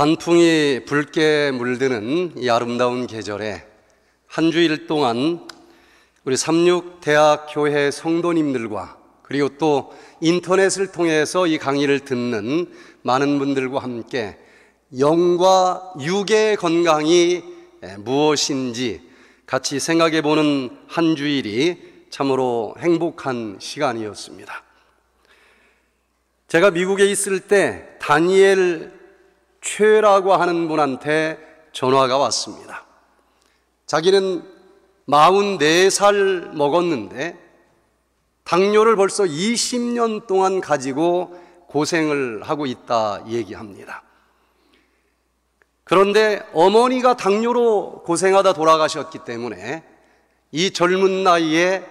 단풍이 붉게 물드는 이 아름다운 계절에 한 주일 동안 우리 삼육대학교회 성도님들과 그리고 또 인터넷을 통해서 이 강의를 듣는 많은 분들과 함께 영과 육의 건강이 무엇인지 같이 생각해 보는 한 주일이 참으로 행복한 시간이었습니다. 제가 미국에 있을 때 다니엘 최라고 하는 분한테 전화가 왔습니다. 자기는 44살 먹었는데 당뇨를 벌써 20년 동안 가지고 고생을 하고 있다 얘기합니다. 그런데 어머니가 당뇨로 고생하다 돌아가셨기 때문에 이 젊은 나이에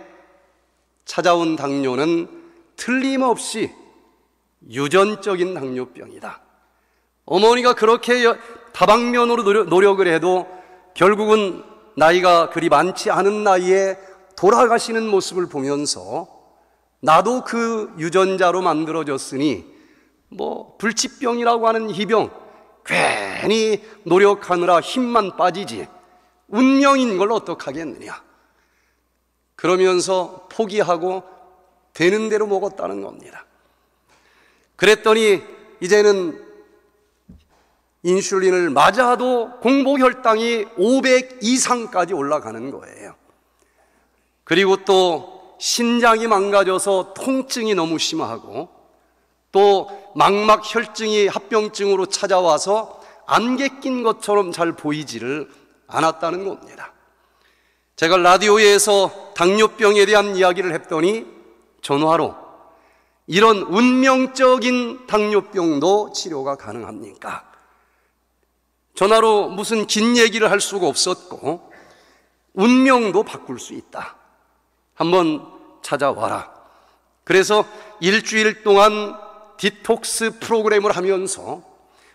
찾아온 당뇨는 틀림없이 유전적인 당뇨병이다. 어머니가 그렇게 다방면으로 노력을 해도 결국은 나이가 그리 많지 않은 나이에 돌아가시는 모습을 보면서 나도 그 유전자로 만들어졌으니 불치병이라고 하는 이 병 괜히 노력하느라 힘만 빠지지 운명인 걸 어떡하겠느냐, 그러면서 포기하고 되는 대로 먹었다는 겁니다. 그랬더니 이제는 인슐린을 맞아도 공복혈당이 500 이상까지 올라가는 거예요. 그리고 또 신장이 망가져서 통증이 너무 심하고 또 망막혈증이 합병증으로 찾아와서 안개 낀 것처럼 잘 보이지를 않았다는 겁니다. 제가 라디오에서 당뇨병에 대한 이야기를 했더니 전화로 이런 운명적인 당뇨병도 치료가 가능합니까? 전화로 무슨 긴 얘기를 할 수가 없었고 운명도 바꿀 수 있다. 한번 찾아와라. 그래서 일주일 동안 디톡스 프로그램을 하면서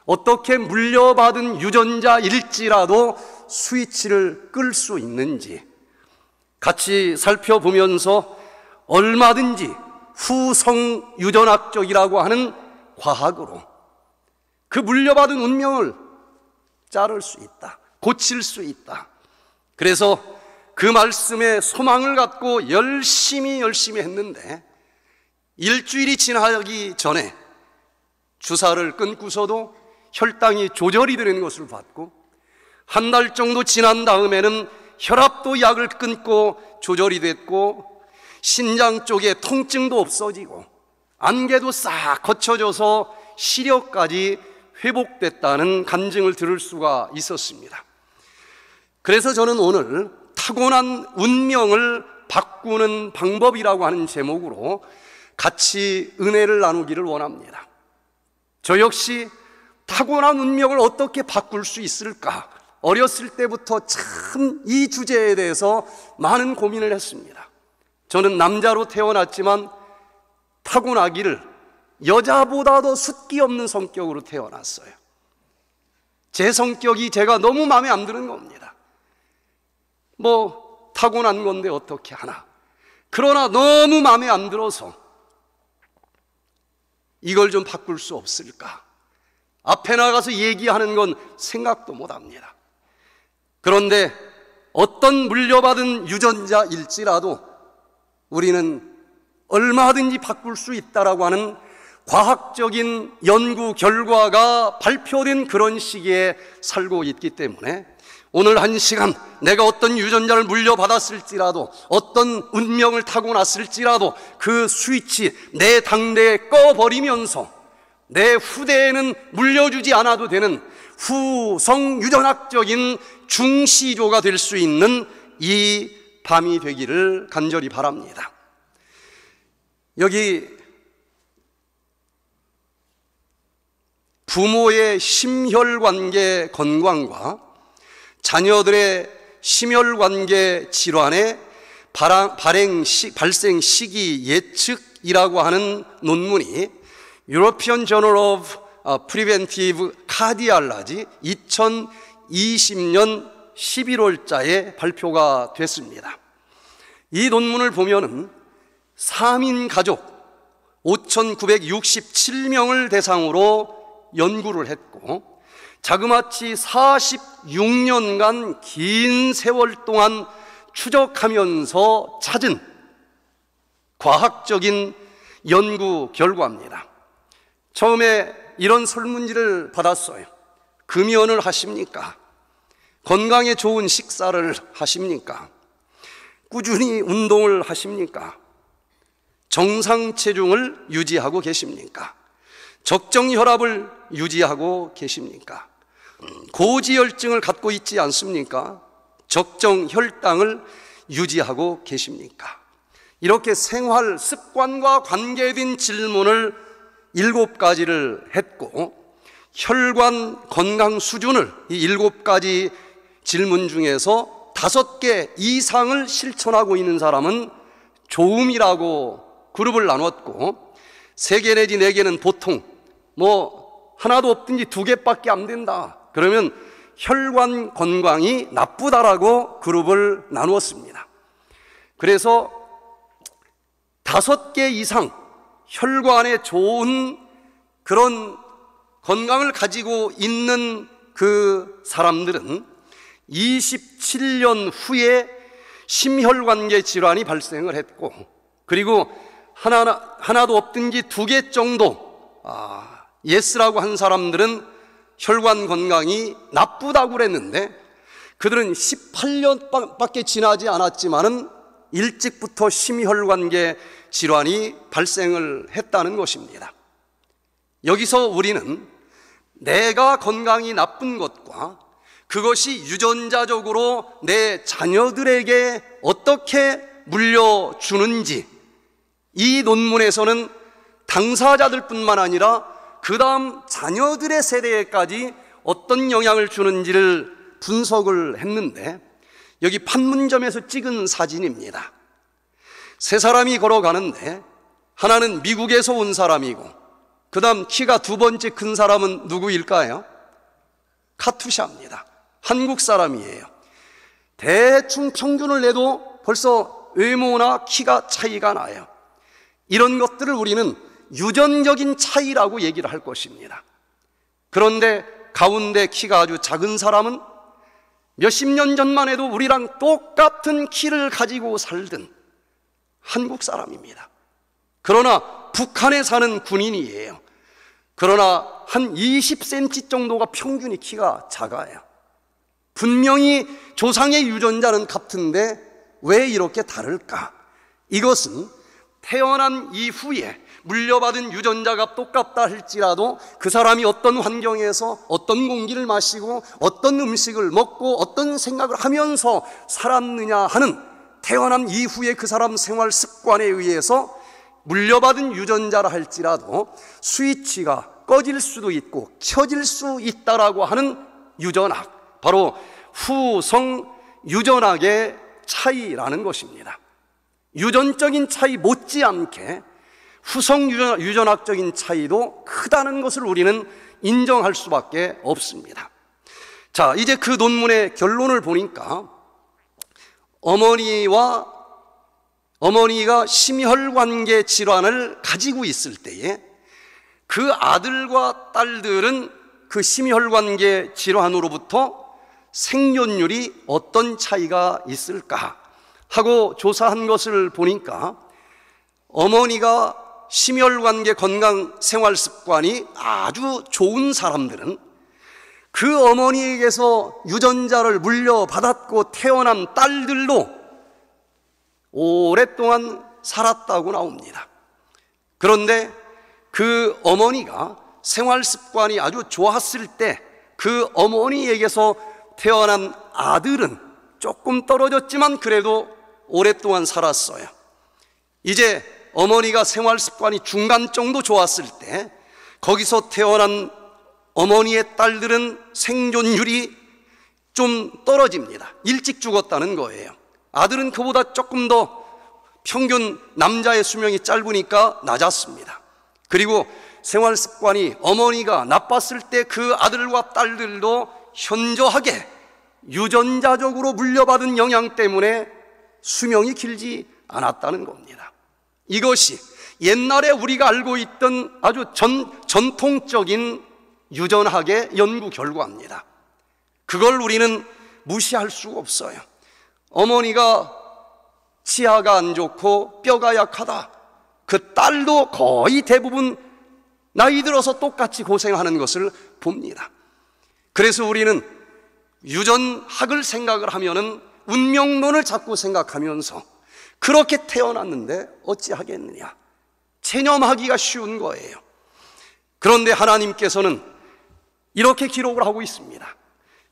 어떻게 물려받은 유전자일지라도 스위치를 끌 수 있는지 같이 살펴보면서 얼마든지 후성 유전학적이라고 하는 과학으로 그 물려받은 운명을 자를 수 있다, 고칠 수 있다. 그래서 그 말씀에 소망을 갖고 열심히 했는데 일주일이 지나기 전에 주사를 끊고서도 혈당이 조절이 되는 것을 봤고 한 달 정도 지난 다음에는 혈압도 약을 끊고 조절이 됐고 신장 쪽에 통증도 없어지고 안개도 싹 거쳐져서 시력까지 회복됐다는 간증을 들을 수가 있었습니다. 그래서 저는 오늘 타고난 운명을 바꾸는 방법이라고 하는 제목으로 같이 은혜를 나누기를 원합니다. 저 역시 타고난 운명을 어떻게 바꿀 수 있을까? 어렸을 때부터 참 이 주제에 대해서 많은 고민을 했습니다. 저는 남자로 태어났지만 타고나기를 여자보다도 숫기 없는 성격으로 태어났어요. 제 성격이 제가 너무 마음에 안 드는 겁니다. 타고난 건데 어떻게 하나. 그러나 너무 마음에 안 들어서 이걸 좀 바꿀 수 없을까? 앞에 나가서 얘기하는 건 생각도 못 합니다. 그런데 어떤 물려받은 유전자일지라도 우리는 얼마든지 바꿀 수 있다라고 하는 과학적인 연구 결과가 발표된 그런 시기에 살고 있기 때문에 오늘 한 시간 내가 어떤 유전자를 물려받았을지라도 어떤 운명을 타고났을지라도 그 스위치 내 당대에 꺼버리면서 내 후대에는 물려주지 않아도 되는 후성 유전학적인 중시조가 될 수 있는 이 밤이 되기를 간절히 바랍니다. 여기 부모의 심혈관계 건강과 자녀들의 심혈관계 질환의 발생 시기 예측이라고 하는 논문이 European Journal of Preventive Cardiology 2020년 11월자에 발표가 됐습니다. 이 논문을 보면은 3인 가족 5,967명을 대상으로 연구를 했고 자그마치 46년간 긴 세월 동안 추적하면서 찾은 과학적인 연구 결과입니다. 처음에 이런 설문지를 받았어요. 금연을 하십니까? 건강에 좋은 식사를 하십니까? 꾸준히 운동을 하십니까? 정상 체중을 유지하고 계십니까? 적정 혈압을 유지하고 계십니까? 고지혈증을 갖고 있지 않습니까? 적정 혈당을 유지하고 계십니까? 이렇게 생활 습관과 관계된 질문을 7가지를 했고, 혈관 건강 수준을 이 7가지 질문 중에서 5개 이상을 실천하고 있는 사람은 좋음이라고 그룹을 나눴고, 3개 내지 4개는 보통 하나도 없든지 2개밖에 안 된다, 그러면 혈관 건강이 나쁘다라고 그룹을 나누었습니다. 그래서 5개 이상 혈관에 좋은 그런 건강을 가지고 있는 그 사람들은 27년 후에 심혈관계 질환이 발생을 했고, 그리고 하나도 없든지 2개 정도 예스라고 한 사람들은 혈관 건강이 나쁘다고 그랬는데, 그들은 18년밖에 지나지 않았지만은 일찍부터 심혈관계 질환이 발생을 했다는 것입니다. 여기서 우리는 내가 건강이 나쁜 것과 그것이 유전자적으로 내 자녀들에게 어떻게 물려주는지, 이 논문에서는 당사자들 뿐만 아니라 그 다음 자녀들의 세대에까지 어떤 영향을 주는지를 분석을 했는데, 여기 판문점에서 찍은 사진입니다. 3사람이 걸어가는데 하나는 미국에서 온 사람이고, 그 다음 키가 2번째 큰 사람은 누구일까요? 카투샤입니다. 한국 사람이에요. 대충 평균을 내도 벌써 외모나 키가 차이가 나요. 이런 것들을 우리는 유전적인 차이라고 얘기를 할 것입니다. 그런데 가운데 키가 아주 작은 사람은 몇십 년 전만 해도 우리랑 똑같은 키를 가지고 살던 한국 사람입니다. 그러나 북한에 사는 군인이에요. 그러나 한 20cm 정도가 평균이 키가 작아요. 분명히 조상의 유전자는 같은데 왜 이렇게 다를까? 이것은 태어난 이후에 물려받은 유전자가 똑같다 할지라도 그 사람이 어떤 환경에서 어떤 공기를 마시고 어떤 음식을 먹고 어떤 생각을 하면서 살았느냐 하는 태어난 이후에 그 사람 생활 습관에 의해서 물려받은 유전자라 할지라도 스위치가 꺼질 수도 있고 켜질 수 있다라고 하는 유전학, 바로 후성 유전학의 차이라는 것입니다. 유전적인 차이 못지않게 후성 유전학적인 차이도 크다는 것을 우리는 인정할 수밖에 없습니다. 자, 이제 그 논문의 결론을 보니까 어머니가 심혈관계 질환을 가지고 있을 때에 그 아들과 딸들은 그 심혈관계 질환으로부터 생존율이 어떤 차이가 있을까 하고 조사한 것을 보니까, 어머니가 심혈관계 건강 생활 습관이 아주 좋은 사람들은 그 어머니에게서 유전자를 물려받았고 태어난 딸들도 오랫동안 살았다고 나옵니다. 그런데 그 어머니가 생활 습관이 아주 좋았을 때 그 어머니에게서 태어난 아들은 조금 떨어졌지만 그래도 오랫동안 살았어요. 이제 어머니가 생활 습관이 중간 정도 좋았을 때 거기서 태어난 어머니의 딸들은 생존율이 좀 떨어집니다. 일찍 죽었다는 거예요. 아들은 그보다 조금 더 평균 남자의 수명이 짧으니까 낮았습니다. 그리고 생활 습관이 어머니가 나빴을 때 그 아들과 딸들도 현저하게 유전자적으로 물려받은 영향 때문에 수명이 길지 않았다는 겁니다. 이것이 옛날에 우리가 알고 있던 아주 전통적인 유전학의 연구 결과입니다. 그걸 우리는 무시할 수가 없어요. 어머니가 치아가 안 좋고 뼈가 약하다, 그 딸도 거의 대부분 나이 들어서 똑같이 고생하는 것을 봅니다. 그래서 우리는 유전학을 생각을 하면은 운명론을 자꾸 생각하면서 그렇게 태어났는데 어찌하겠느냐, 체념하기가 쉬운 거예요. 그런데 하나님께서는 이렇게 기록을 하고 있습니다.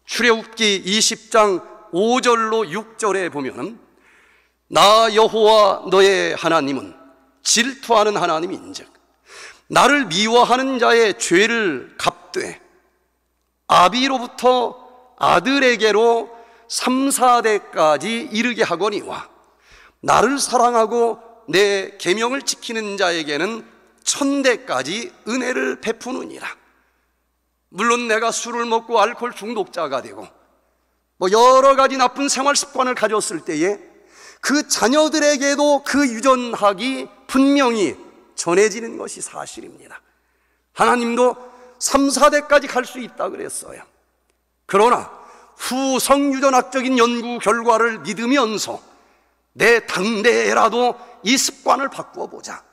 출애굽기 20장 5절로 6절에 보면은 나 여호와 너의 하나님은 질투하는 하나님인즉 나를 미워하는 자의 죄를 갚되 아비로부터 아들에게로 3, 4대까지 이르게 하거니와 나를 사랑하고 내 계명을 지키는 자에게는 1000대까지 은혜를 베푸느니라. 물론 내가 술을 먹고 알코올 중독자가 되고 여러 가지 나쁜 생활 습관을 가졌을 때에 그 자녀들에게도 그 유전학이 분명히 전해지는 것이 사실입니다. 하나님도 3, 4대까지 갈 수 있다 그랬어요. 그러나 후성 유전학적인 연구 결과를 믿으면서 내 당대에라도 이 습관을 바꾸어 보자.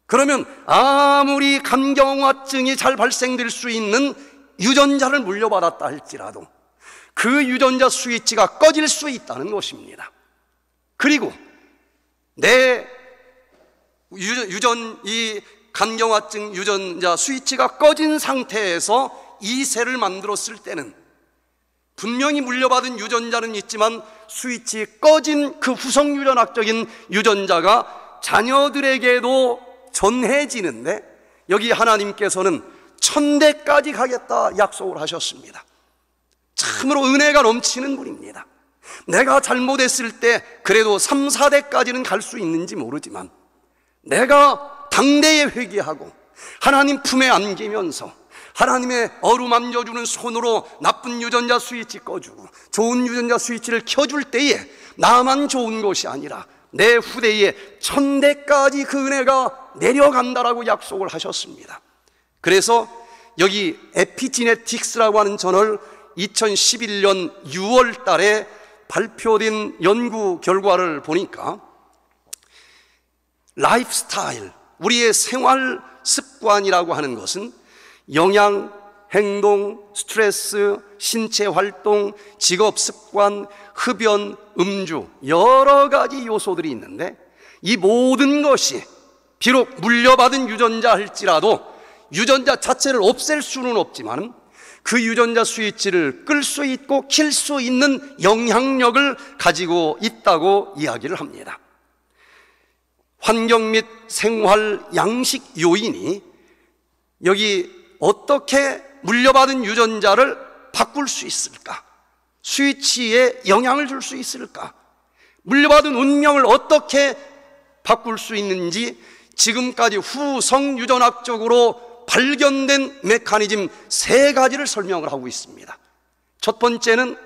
그러면 아무리 간경화증이 잘 발생될 수 있는 유전자를 물려받았다 할지라도 그 유전자 스위치가 꺼질 수 있다는 것입니다. 그리고 내 이 간경화증 유전자 스위치가 꺼진 상태에서 이 세를 만들었을 때는 분명히 물려받은 유전자는 있지만 스위치 꺼진 그 후성 유전학적인 유전자가 자녀들에게도 전해지는데 여기 하나님께서는 1000대까지 가겠다 약속을 하셨습니다. 참으로 은혜가 넘치는 분입니다. 내가 잘못했을 때 그래도 3, 4대까지는 갈 수 있는지 모르지만 내가 당대에 회개하고 하나님 품에 안기면서 하나님의 어루만져주는 손으로 나쁜 유전자 스위치 꺼주고 좋은 유전자 스위치를 켜줄 때에 나만 좋은 것이 아니라 내 후대에 1000대까지 그 은혜가 내려간다라고 약속을 하셨습니다. 그래서 여기 에피지네틱스라고 하는 저널 2011년 6월 달에 발표된 연구 결과를 보니까 라이프 스타일, 우리의 생활 습관이라고 하는 것은 영양, 행동, 스트레스, 신체 활동, 직업 습관, 흡연, 음주 여러 가지 요소들이 있는데 이 모든 것이 비록 물려받은 유전자 할지라도 유전자 자체를 없앨 수는 없지만 그 유전자 스위치를 끌 수 있고 킬 수 있는 영향력을 가지고 있다고 이야기를 합니다. 환경 및 생활 양식 요인이 여기 어떻게 물려받은 유전자를 바꿀 수 있을까? 스위치에 영향을 줄 수 있을까? 물려받은 운명을 어떻게 바꿀 수 있는지 지금까지 후성 유전학적으로 발견된 메커니즘 3가지를 설명을 하고 있습니다. 첫 번째는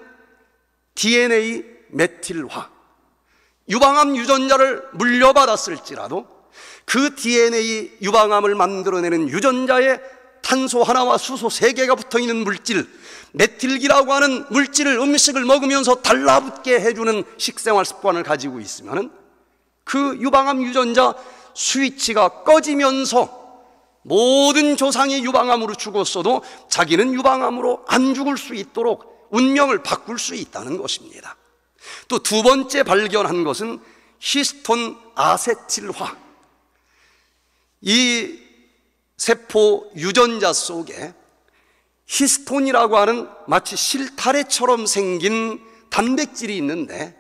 DNA 메틸화. 유방암 유전자를 물려받았을지라도 그 DNA 유방암을 만들어내는 유전자에 탄소 하나와 수소 3개가 붙어있는 물질, 메틸기라고 하는 물질을 음식을 먹으면서 달라붙게 해주는 식생활 습관을 가지고 있으면 그 유방암 유전자 스위치가 꺼지면서 모든 조상이 유방암으로 죽었어도 자기는 유방암으로 안 죽을 수 있도록 운명을 바꿀 수 있다는 것입니다. 또 두 번째 발견한 것은 히스톤 아세틸화. 이 세포 유전자 속에 히스톤이라고 하는 마치 실타래처럼 생긴 단백질이 있는데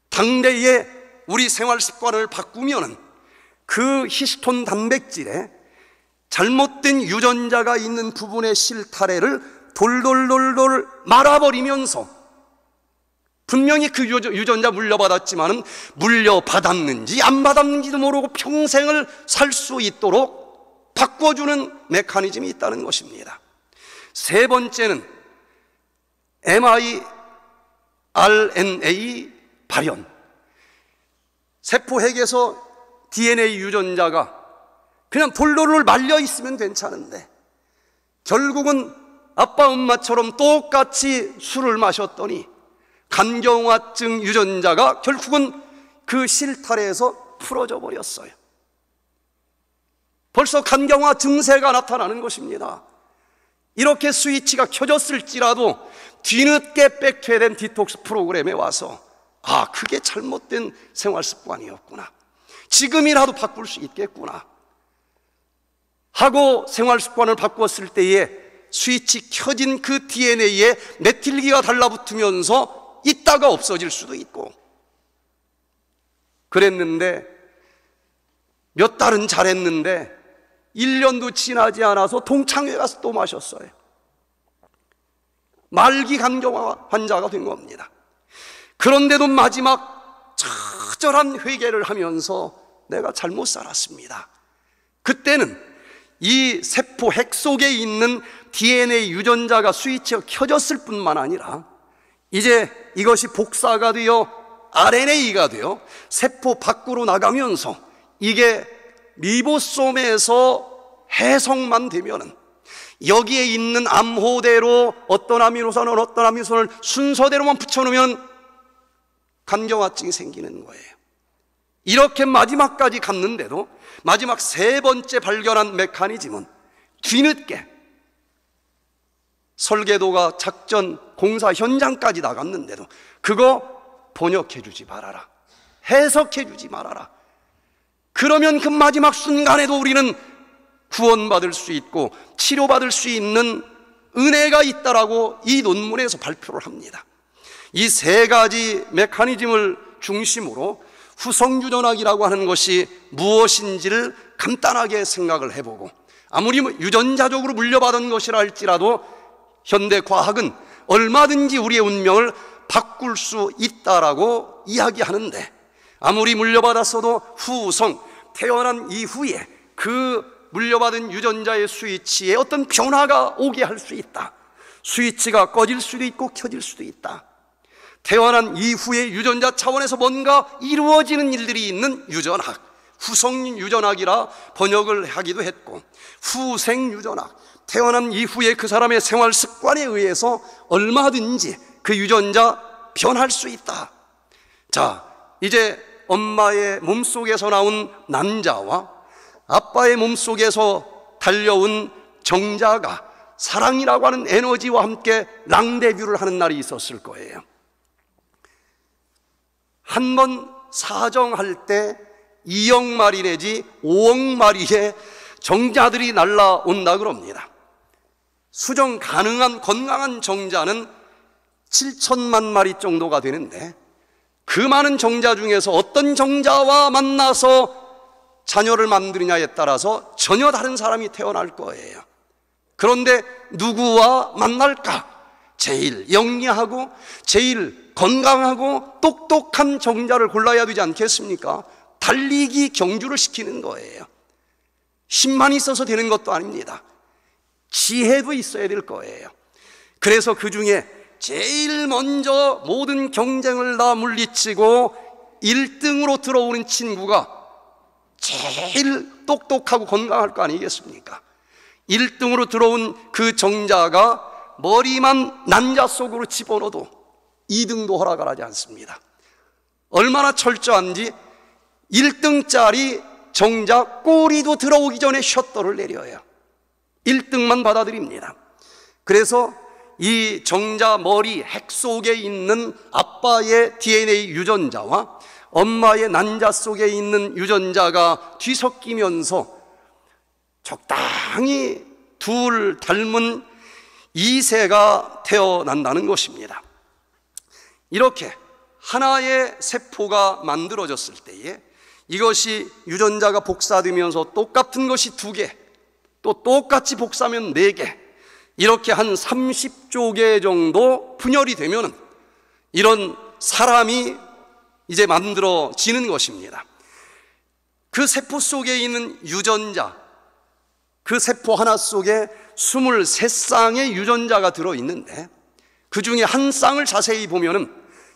당대에 우리 생활 습관을 바꾸면 그 히스톤 단백질에 잘못된 유전자가 있는 부분의 실타래를 돌돌돌돌 말아버리면서 분명히 그 유전자 물려받았지만 물려받았는지 안 받았는지도 모르고 평생을 살 수 있도록 바꿔주는 메커니즘이 있다는 것입니다. 세 번째는 mRNA 발현. 세포핵에서 DNA 유전자가 그냥 돌돌돌 말려 있으면 괜찮은데 결국은 아빠 엄마처럼 똑같이 술을 마셨더니 간경화증 유전자가 결국은 그 실타래에서 풀어져 버렸어요. 벌써 간경화 증세가 나타나는 것입니다. 이렇게 스위치가 켜졌을지라도 뒤늦게 백퇴된 디톡스 프로그램에 와서 그게 잘못된 생활 습관이었구나, 지금이라도 바꿀 수 있겠구나 하고 생활 습관을 바꿨을 때에 스위치 켜진 그 DNA에 메틸기가 달라붙으면서 있다가 없어질 수도 있고, 그랬는데 몇 달은 잘했는데 1년도 지나지 않아서 동창회 가서 또 마셨어요. 말기 간경화 환자가 된 겁니다. 그런데도 마지막 처절한 회개를 하면서 내가 잘못 살았습니다. 그때는 이 세포 핵 속에 있는 DNA 유전자가 스위치가 켜졌을 뿐만 아니라 이제 이것이 복사가 되어 RNA가 되어 세포 밖으로 나가면서 이게 리보솜에서 해석만 되면은 여기에 있는 암호대로 어떤 아미노산은 어떤 아미노산을 순서대로만 붙여놓으면 간경화증이 생기는 거예요. 이렇게 마지막까지 갔는데도 마지막 세 번째 발견한 메커니즘은 뒤늦게 설계도가 작전 공사 현장까지 나갔는데도 그거 번역해 주지 말아라, 해석해 주지 말아라. 그러면 그 마지막 순간에도 우리는 구원받을 수 있고 치료받을 수 있는 은혜가 있다라고 이 논문에서 발표를 합니다. 이 세 가지 메커니즘을 중심으로 후성유전학이라고 하는 것이 무엇인지를 간단하게 생각을 해보고, 아무리 유전자적으로 물려받은 것이라 할지라도 현대 과학은 얼마든지 우리의 운명을 바꿀 수 있다라고 이야기하는데, 아무리 물려받았어도 후성, 태어난 이후에 그 물려받은 유전자의 스위치에 어떤 변화가 오게 할 수 있다. 스위치가 꺼질 수도 있고 켜질 수도 있다. 태어난 이후의 유전자 차원에서 뭔가 이루어지는 일들이 있는 유전학, 후성유전학이라 번역을 하기도 했고, 후생유전학, 태어난 이후에 그 사람의 생활 습관에 의해서 얼마든지 그 유전자 변할 수 있다. 자, 이제 엄마의 몸속에서 나온 난자와 아빠의 몸속에서 달려온 정자가 사랑이라고 하는 에너지와 함께 랑데뷰를 하는 날이 있었을 거예요. 한 번 사정할 때 2억 마리 내지 5억 마리의 정자들이 날라온다 그럽니다. 수정 가능한 건강한 정자는 7천만 마리 정도가 되는데, 그 많은 정자 중에서 어떤 정자와 만나서 자녀를 만드느냐에 따라서 전혀 다른 사람이 태어날 거예요. 그런데 누구와 만날까? 제일 영리하고 제일 건강하고 똑똑한 정자를 골라야 되지 않겠습니까? 달리기 경주를 시키는 거예요. 힘만 있어서 되는 것도 아닙니다. 지혜도 있어야 될 거예요. 그래서 그 중에 제일 먼저 모든 경쟁을 다 물리치고 1등으로 들어오는 친구가 제일 똑똑하고 건강할 거 아니겠습니까? 1등으로 들어온 그 정자가 머리만 난자 속으로 집어넣어도 2등도 허락을 하지 않습니다. 얼마나 철저한지 1등짜리 정자 꼬리도 들어오기 전에 셔터를 내려요. 1등만 받아들입니다. 그래서 이 정자 머리 핵 속에 있는 아빠의 DNA 유전자와 엄마의 난자 속에 있는 유전자가 뒤섞이면서 적당히 둘 닮은 2세가 태어난다는 것입니다. 이렇게 하나의 세포가 만들어졌을 때에 이것이 유전자가 복사되면서 똑같은 것이 2개, 또 똑같이 복사하면 4개, 이렇게 한 30조 개 정도 분열이 되면 이런 사람이 이제 만들어지는 것입니다. 그 세포 속에 있는 유전자, 그 세포 하나 속에 23쌍의 유전자가 들어있는데, 그 중에 한 쌍을 자세히 보면은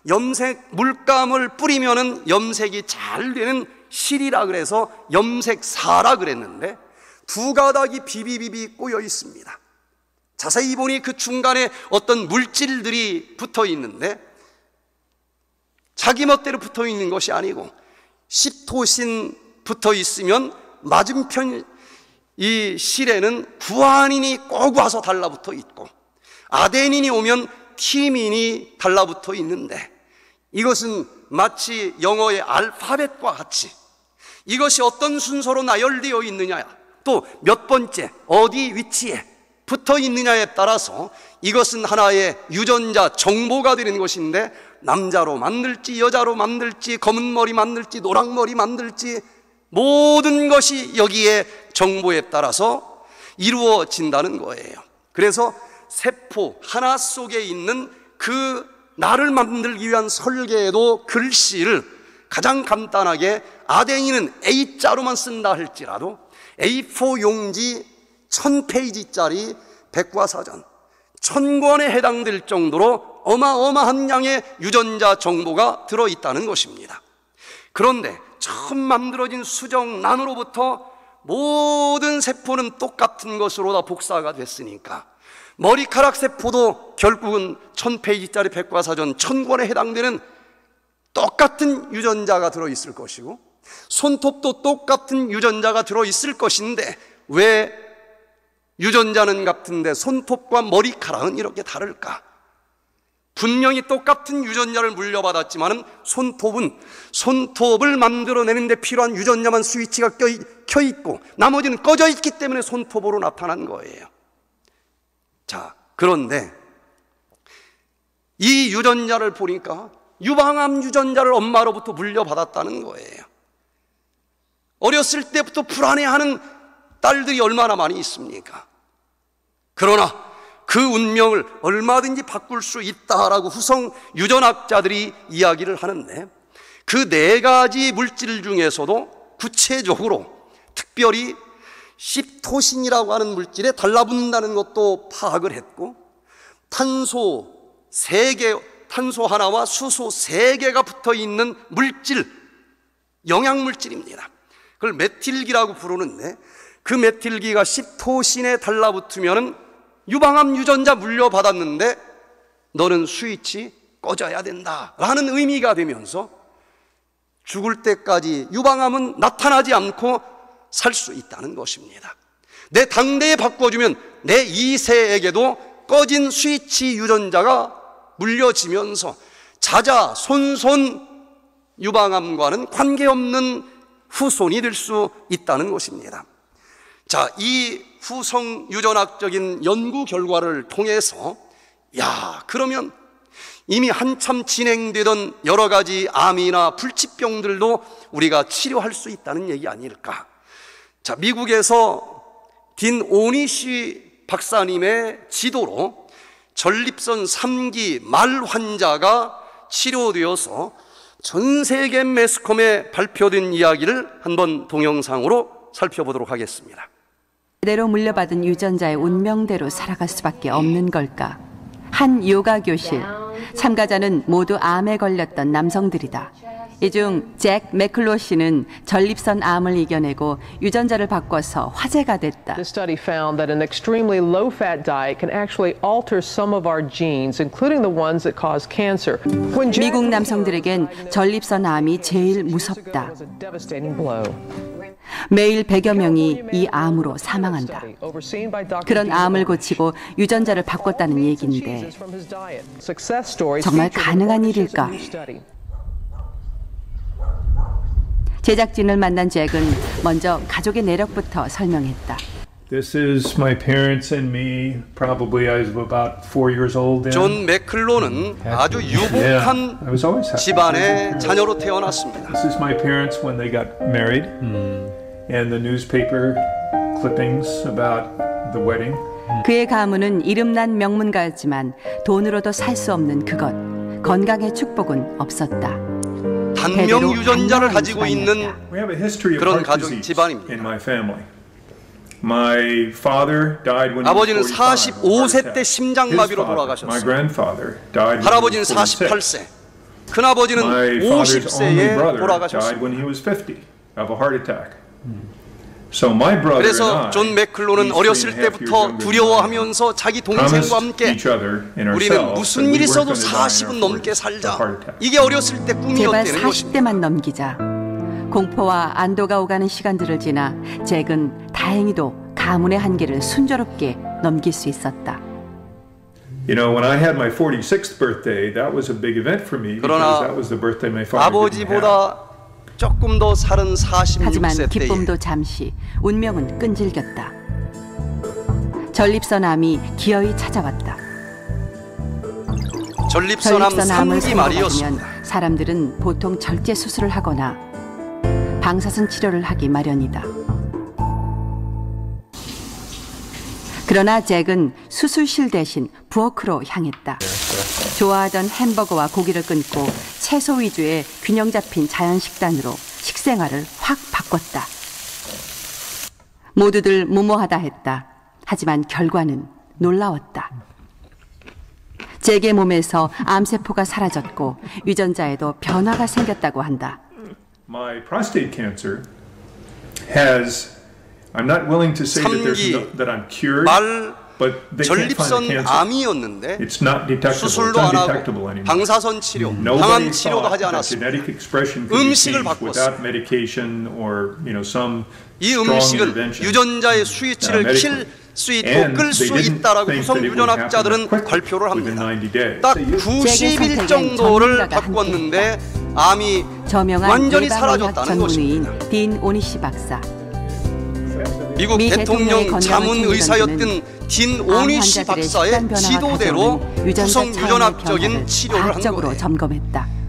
염색 물감을 뿌리면은 염색이 잘 되는 실이라 그래서 염색사라 그랬는데 2가닥이 비비비비 꼬여 있습니다. 자세히 보니 그 중간에 어떤 물질들이 붙어 있는데 자기 멋대로 붙어 있는 것이 아니고 십토신 붙어 있으면 맞은편 이 실에는 구아닌이 꼭 와서 달라붙어 있고 아데닌이 오면 티민이 달라붙어 있는데 이것은 마치 영어의 알파벳과 같이 이것이 어떤 순서로 나열되어 있느냐, 또 몇 번째 어디 위치에 붙어 있느냐에 따라서 이것은 하나의 유전자 정보가 되는 것인데 남자로 만들지 여자로 만들지 검은 머리 만들지 노랑 머리 만들지 모든 것이 여기에 정보에 따라서 이루어진다는 거예요. 그래서 세포 하나 속에 있는 그 나를 만들기 위한 설계에도 글씨를 가장 간단하게 아데닌은 A자로만 쓴다 할지라도 A4 용지 1000페이지짜리 백과사전 1000권에 해당될 정도로 어마어마한 양의 유전자 정보가 들어있다는 것입니다. 그런데 처음 만들어진 수정란으로부터 모든 세포는 똑같은 것으로 다 복사가 됐으니까 머리카락 세포도 결국은 1000페이지짜리 백과사전 1000권에 해당되는 똑같은 유전자가 들어있을 것이고 손톱도 똑같은 유전자가 들어있을 것인데 왜 유전자는 같은데 손톱과 머리카락은 이렇게 다를까? 분명히 똑같은 유전자를 물려받았지만 손톱을 만들어내는데 필요한 유전자만 스위치가 켜있고 나머지는 꺼져 있기 때문에 손톱으로 나타난 거예요. 자, 그런데 이 유전자를 보니까 유방암 유전자를 엄마로부터 물려받았다는 거예요. 어렸을 때부터 불안해하는 딸들이 얼마나 많이 있습니까? 그러나 그 운명을 얼마든지 바꿀 수 있다라고 후성 유전학자들이 이야기를 하는데 그 4가지 물질 중에서도 구체적으로 특별히 십토신이라고 하는 물질에 달라붙는다는 것도 파악을 했고 탄소 하나와 수소 3개가 붙어 있는 물질, 영양물질입니다. 그걸 메틸기라고 부르는데 그 메틸기가 십토신에 달라붙으면 유방암 유전자 물려받았는데 너는 스위치 꺼져야 된다라는 의미가 되면서 죽을 때까지 유방암은 나타나지 않고 살 수 있다는 것입니다. 내 당대에 바꿔주면 내 2세에게도 꺼진 스위치 유전자가 물려지면서 자자 손손 유방암과는 관계없는 후손이 될 수 있다는 것입니다. 자, 이 후성 유전학적인 연구 결과를 통해서 그러면 이미 한참 진행되던 여러 가지 암이나 불치병들도 우리가 치료할 수 있다는 얘기 아닐까? 자, 미국에서 딘 오니시 박사님의 지도로 전립선 3기 말 환자가 치료되어서 전 세계 매스컴에 발표된 이야기를 한번 동영상으로 살펴보도록 하겠습니다. 그대로 물려받은 유전자의 운명대로 살아갈 수밖에 없는 걸까? 한 요가 교실, 참가자는 모두 암에 걸렸던 남성들이다. 이 중 잭 맥클로시는 전립선 암을 이겨내고 유전자를 바꿔서 화제가 됐다. This study found that an extremely low-fat diet can actually alter some of our genes, including the ones that cause cancer. 미국 남성들에겐 전립선 암이 제일 무섭다. 매일 100여 명이 이 암으로 사망한다. 그런 암을 고치고 유전자를 바꿨다는 얘기인데 정말 가능한 일일까? 제작진을 만난 잭은 먼저 가족의 내력부터 설명했다. This is my parents and me. Probably I was about 4 years old then. 존 맥클로는 아주 유복한 집안의 자녀로 태어났습니다. This is my parents when they got married, and the newspaper clippings about the wedding. 그의 가문은 이름난 명문가였지만 돈으로도 살 수 없는 그것, 건강의 축복은 없었다. 단명 유전자를 가지고 있는 그런 가족 집안입니다. 아버지는 45세 때 심장마비로 돌아가셨습니다. 할아버지는 48세, 큰아버지는 50세에 돌아가셨습니다. So my brother and 그래서 I, 존 맥클로는 he's 어렸을 3.5 years 때부터 younger than I, 두려워하면서 자기 동생과 promised 함께 each other and 우리는 ourselves 무슨 that we 일이 weren't 있어도 going to die in 40은 our 넘게 40s of 살자. heart attack. 이게 어렸을 때 제발 꿈이었다는 것입니다. 40대만 넘기자. 공포와 안도가 오가는 시간들을 지나 잭은 다행히도 가문의 한계를 순조롭게 넘길 수 있었다. You know, when I had my 46th birthday, that was a big event for me because 그러나 that was the birthday my father didn't have. 아버지보다 조금 더 살은 하지만 46세 때에 기쁨도 잠시, 운명은 끈질겼다. 전립선암이 기어이 찾아왔다. 전립선암 전립선암을 3기 말이었습니다. 생각하면 사람들은 보통 절제 수술을 하거나 방사선 치료를 하기 마련이다. 그러나 잭은 수술실 대신 부엌으로 향했다. 좋아하던 햄버거와 고기를 끊고 채소 위주의 균형 잡힌 자연 식단으로 식생활을 확 바꿨다. 모두들 무모하다 했다. 하지만 결과는 놀라웠다. 잭의 몸에서 암세포가 사라졌고 유전자에도 변화가 생겼다고 한다. My prostate cancer has, I'm not willing to say that, that I'm cured, 말 but they can't find the 전립선 cancer. 암이었는데 It's not detectable. It's 수술도 안 undetectable 하고 anymore. 방사선 치료, Nobody 항암 치료도 thought 하지 that 않았습니다. genetic expression could be 음식을 changed 바꿨어요. without medication or some 이 strong 음식은 intervention. 유전자의 스위치를 킬 수 있고 끌 수 있다라고 후성 유전학자들은 발표를 합니다. 딱 90일 정도를 바꿨는데 암이 저명한 완전히 예방의학 사라졌다는 전문의인 것입니다. 딘 오니시 박사. 미국 미 대통령의 대통령 건강을 자문 챙기던 의사였던 그는 딘 암 오니시 환자들의 박사의 식단 변화가 지도대로 가져오는 유전자 후성 차원의 유전학적인 변화를 치료를 한 과학적으로 거예요. 점검했다.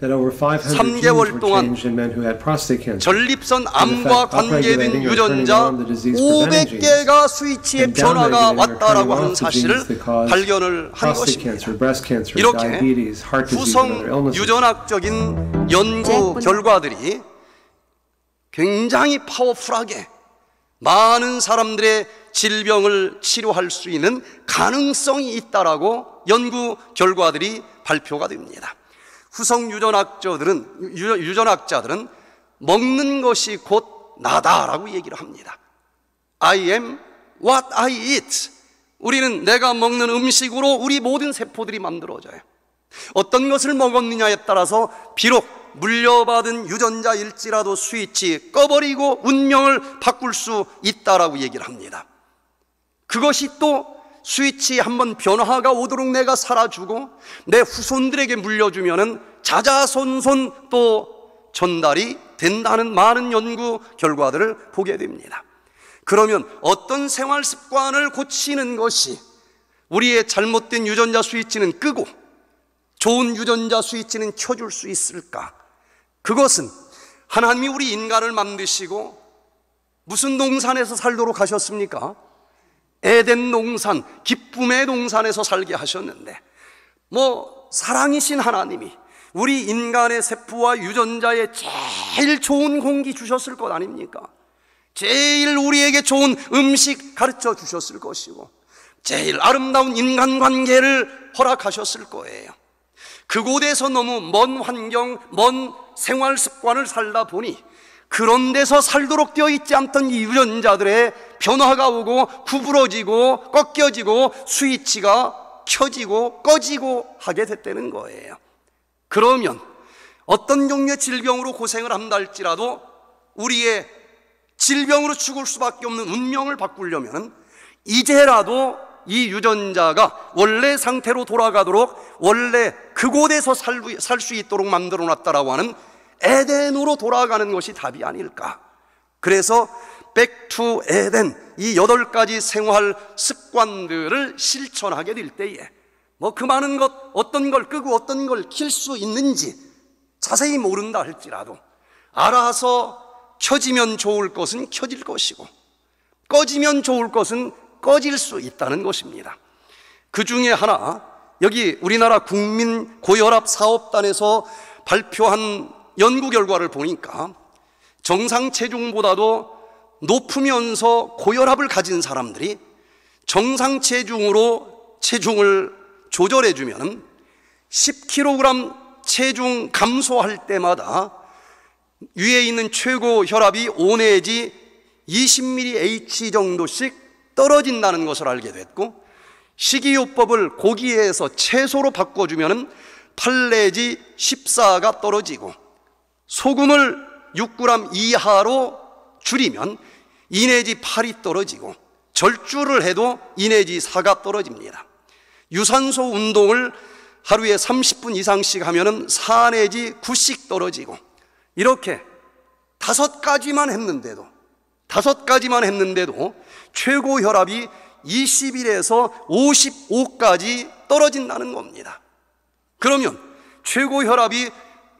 that over 500 genes 3개월 were 동안 changed in men who had prostate cancer. 전립선 In 암과 fact, 관계된 upregulating or turning 유전자 on the disease-preventing 500개가 스위치의 and 변화가 downregulating or 왔다라고 turning 하는 off the 사실을 genes that cause 발견을 한 prostate 것입니다. cancer, breast cancer, 이렇게 diabetes, heart disease, and 후성 other illnesses. 유전학적인 연구 결과들이 굉장히 파워풀하게 많은 사람들의 질병을 치료할 수 있는 가능성이 있다라고 연구 결과들이 발표가 됩니다. 후성 유전학자들은 먹는 것이 곧 나다라고 얘기를 합니다. I am what I eat. 우리는 내가 먹는 음식으로 우리 모든 세포들이 만들어져요. 어떤 것을 먹었느냐에 따라서 비록 물려받은 유전자일지라도 스위치 꺼버리고 운명을 바꿀 수 있다라고 얘기를 합니다. 그것이 또 스위치 한번 변화가 오도록 내가 살아주고 내 후손들에게 물려주면은 자자손손 또 전달이 된다는 많은 연구 결과들을 보게 됩니다. 그러면 어떤 생활 습관을 고치는 것이 우리의 잘못된 유전자 스위치는 끄고 좋은 유전자 스위치는 켜줄 수 있을까? 그것은 하나님이 우리 인간을 만드시고 무슨 동산에서 살도록 하셨습니까? 에덴 동산, 기쁨의 동산에서 살게 하셨는데 사랑이신 하나님이 우리 인간의 세포와 유전자에 제일 좋은 공기 주셨을 것 아닙니까? 제일 우리에게 좋은 음식 가르쳐 주셨을 것이고 제일 아름다운 인간관계를 허락하셨을 거예요. 그곳에서 너무 먼 환경, 먼 생활 습관을 살다 보니 그런 데서 살도록 되어 있지 않던 이 유전자들의 변화가 오고 구부러지고 꺾여지고 스위치가 켜지고 꺼지고 하게 됐다는 거예요. 그러면 어떤 종류의 질병으로 고생을 한다 할지라도 우리의 질병으로 죽을 수밖에 없는 운명을 바꾸려면 이제라도 이 유전자가 원래 상태로 돌아가도록 원래 그곳에서 살 수 있도록 만들어 놨다라고 하는 에덴으로 돌아가는 것이 답이 아닐까. 그래서 Back to Eden, 이 8가지 생활 습관들을 실천하게 될 때에 그 많은 것, 어떤 걸 끄고 어떤 걸 킬 수 있는지 자세히 모른다 할지라도 알아서 켜지면 좋을 것은 켜질 것이고 꺼지면 좋을 것은 꺼질 수 있다는 것입니다. 그 중에 하나, 여기 우리나라 국민고혈압사업단에서 발표한 연구 결과를 보니까 정상 체중보다도 높으면서 고혈압을 가진 사람들이 정상 체중으로 체중을 조절해 주면 10kg 체중 감소할 때마다 위에 있는 최고 혈압이 5 내지 20mH 정도씩 떨어진다는 것을 알게 됐고, 식이요법을 고기에서 채소로 바꿔주면 8 내지 14가 떨어지고, 소금을 6g 이하로 줄이면 2 내지 8이 떨어지고, 절주를 해도 2 내지 4가 떨어집니다. 유산소 운동을 하루에 30분 이상씩 하면 4 내지 9씩 떨어지고, 이렇게 5가지만 했는데도 최고 혈압이 21에서 55까지 떨어진다는 겁니다. 그러면 최고 혈압이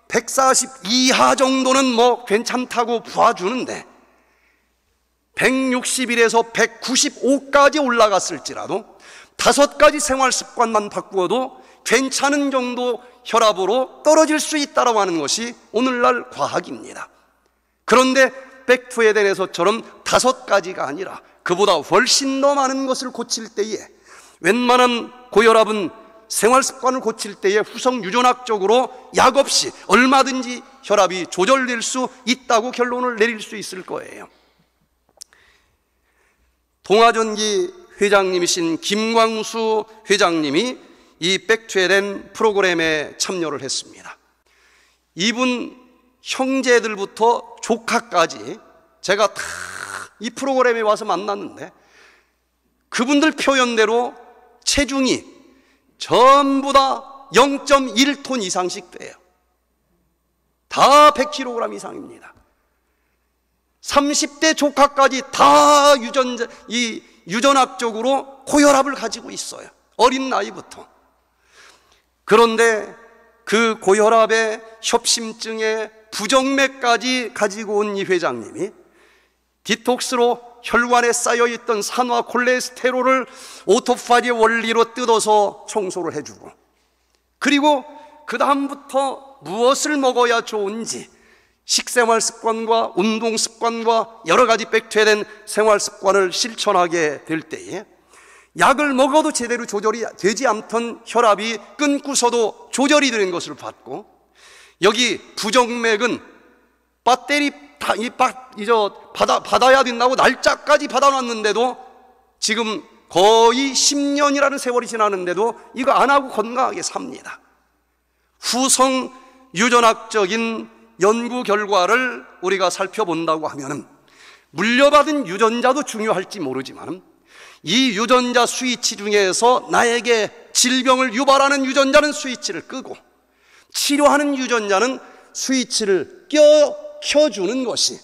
140 이하 정도는 뭐 괜찮다고 봐주는데, 161에서 195까지 올라갔을지라도 5가지 생활 습관만 바꾸어도 괜찮은 정도 혈압으로 떨어질 수 있다고 하는 것이 오늘날 과학입니다. 그런데 백투에덴에서처럼 5가지가 아니라 그보다 훨씬 더 많은 것을 고칠 때에, 웬만한 고혈압은 생활 습관을 고칠 때에 후성 유전학적으로 약 없이 얼마든지 혈압이 조절될 수 있다고 결론을 내릴 수 있을 거예요. 동아전기 회장님이신 김광수 회장님이 이 백투에덴 프로그램에 참여를 했습니다. 이분 형제들부터 조카까지 제가 다 이 프로그램에 와서 만났는데, 그분들 표현대로 체중이 전부 다 0.1톤 이상씩 돼요. 다 100kg 이상입니다. 30대 조카까지 다 유전학적으로 고혈압을 가지고 있어요. 어린 나이부터. 그런데 그 고혈압에 협심증에 부정맥까지 가지고 온 이 회장님이 디톡스로 혈관에 쌓여있던 산화 콜레스테롤을 오토파지 원리로 뜯어서 청소를 해주고, 그리고 그 다음부터 무엇을 먹어야 좋은지 식생활 습관과 운동 습관과 여러 가지 백투에덴 생활 습관을 실천하게 될 때에 약을 먹어도 제대로 조절이 되지 않던 혈압이 끊고서도 조절이 되는 것을 봤고, 여기 부정맥은 배터리 받아야 된다고 날짜까지 받아놨는데도 지금 거의 10년이라는 세월이 지났는데도 이거 안 하고 건강하게 삽니다. 후성 유전학적인 연구 결과를 우리가 살펴본다고 하면은 물려받은 유전자도 중요할지 모르지만, 이 유전자 스위치 중에서 나에게 질병을 유발하는 유전자는 스위치를 끄고 치료하는 유전자는 스위치를 켜주는 것이